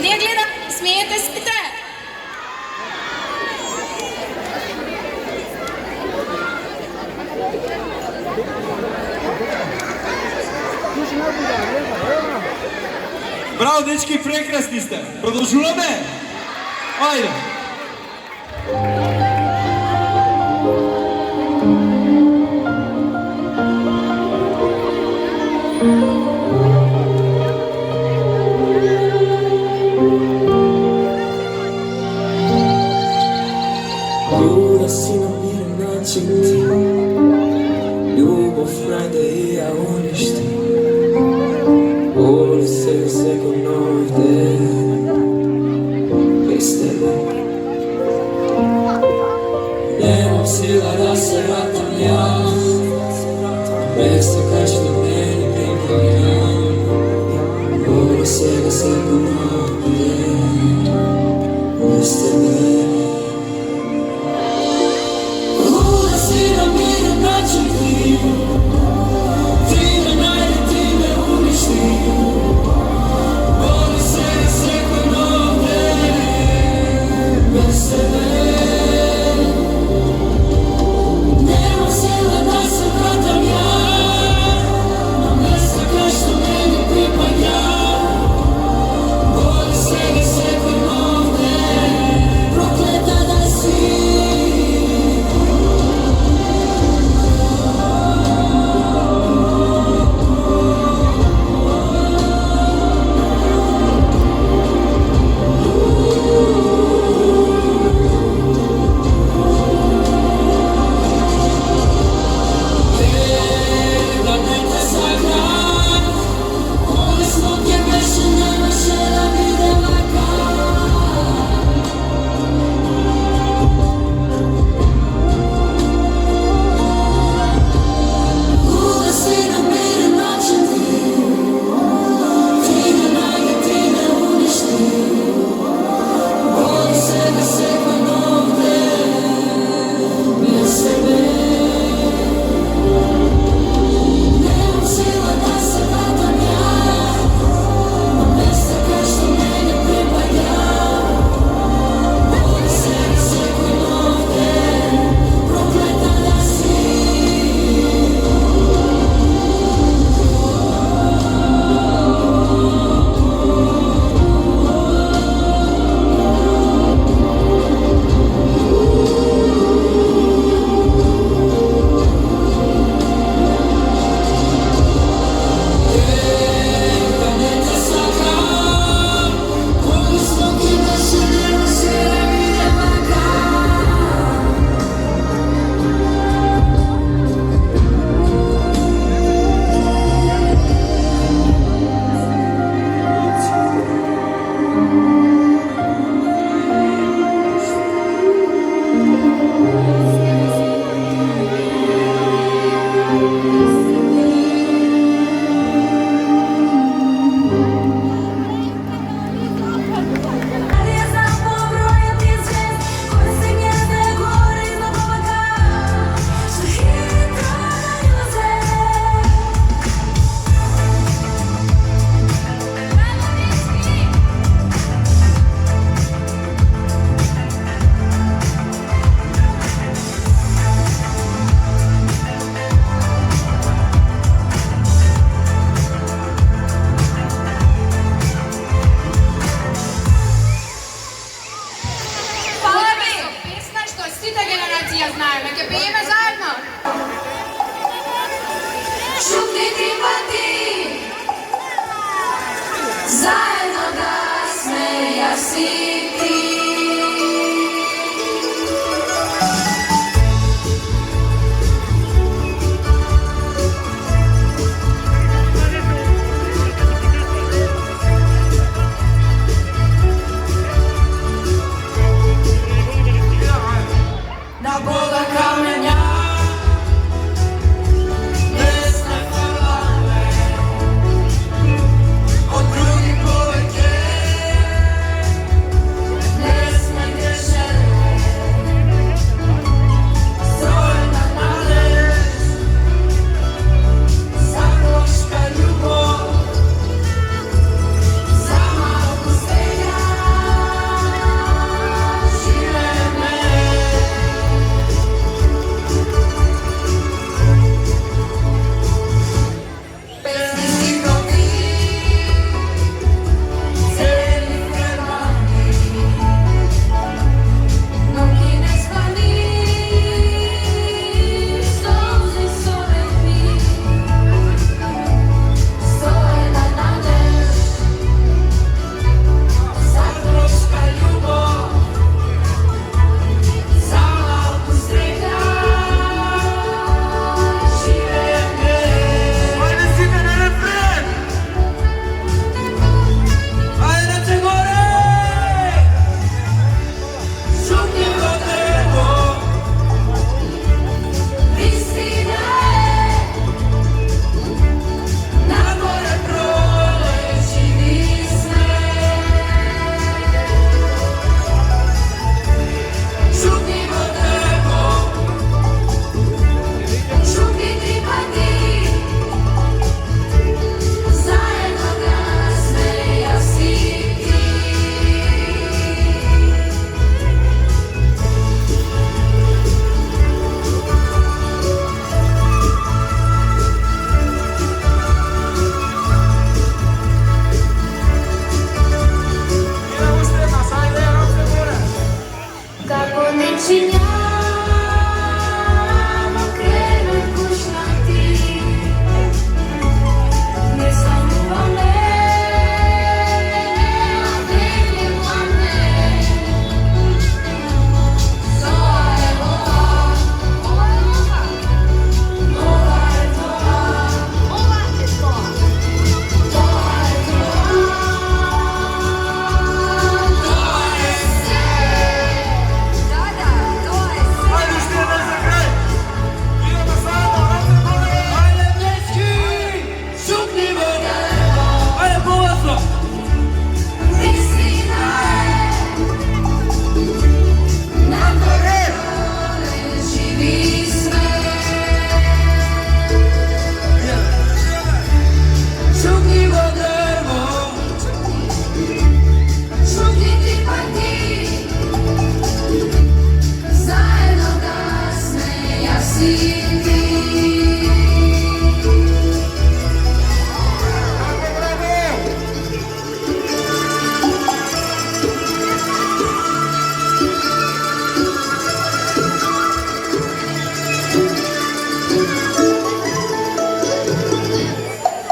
Не гледам, смеете сите! Браво, дечки, прекрасни сте! Продолжуваме? Ајде! Ljuda si na miran način ti, ljubav najde i ja uništi. Voli se seko novde, bez tebe. Nemam sila da se vratam ja, mjesto každa meni pripadam. Voli se seko novde, bez tebe.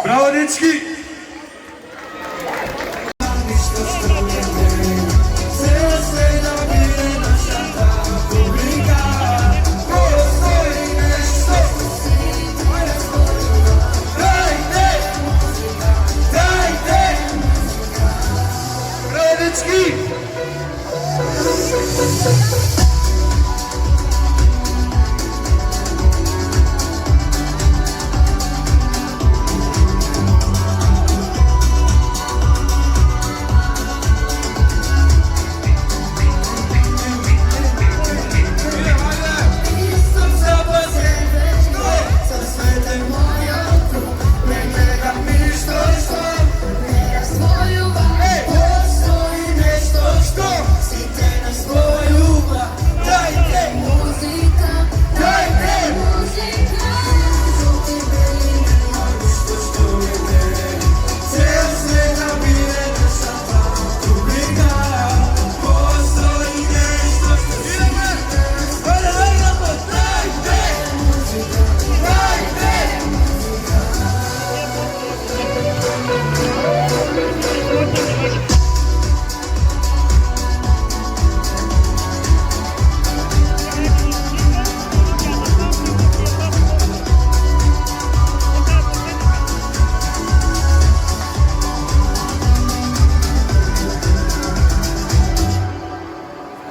Браво, дечки!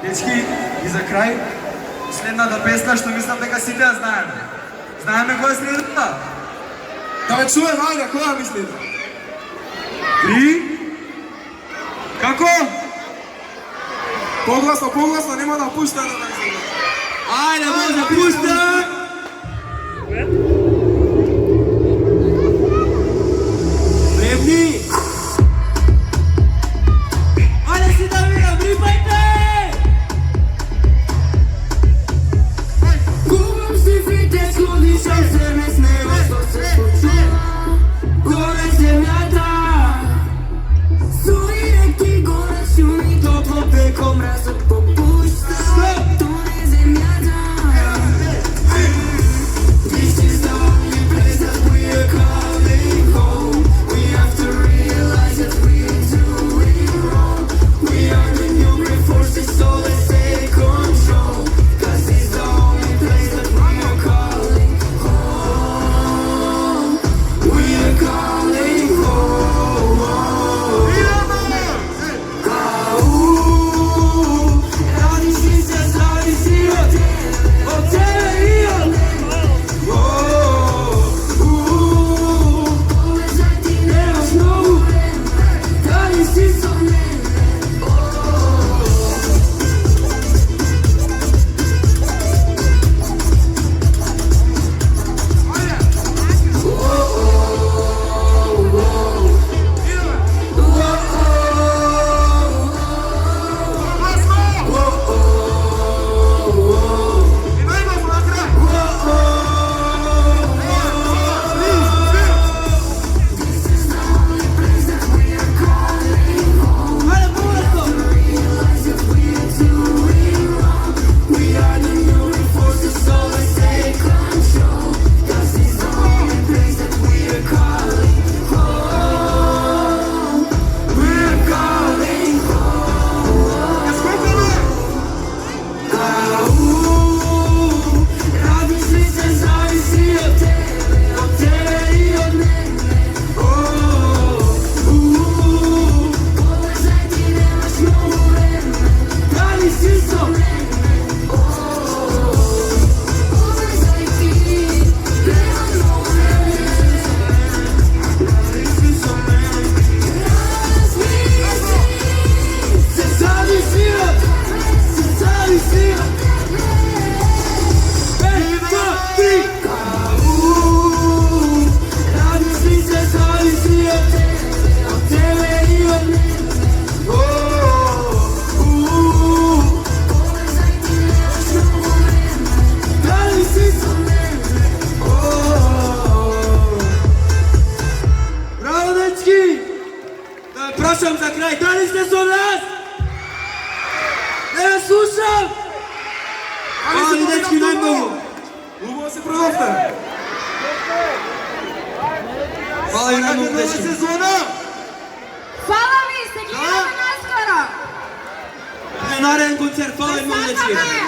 Дечки, и за крај, следната песна што мислам дека сите ја знаеме. Знаеме која е следната? Да ме чуе, хајде, која мислите? 3? Како? Погласно, погласно, нема да пушта да мислите. Ајде, може, пушта! Древни! Ајде си да видам, рипајте! Горе земјата, сури реки, горе шуми, топло пеко мразот попушта. Тоне земјата, многу! Убаво се продавте! Hvala i nama Нова сезона! Hvala vi, se gledamo naskoro! Naredен konцерт, hvala i много дечи.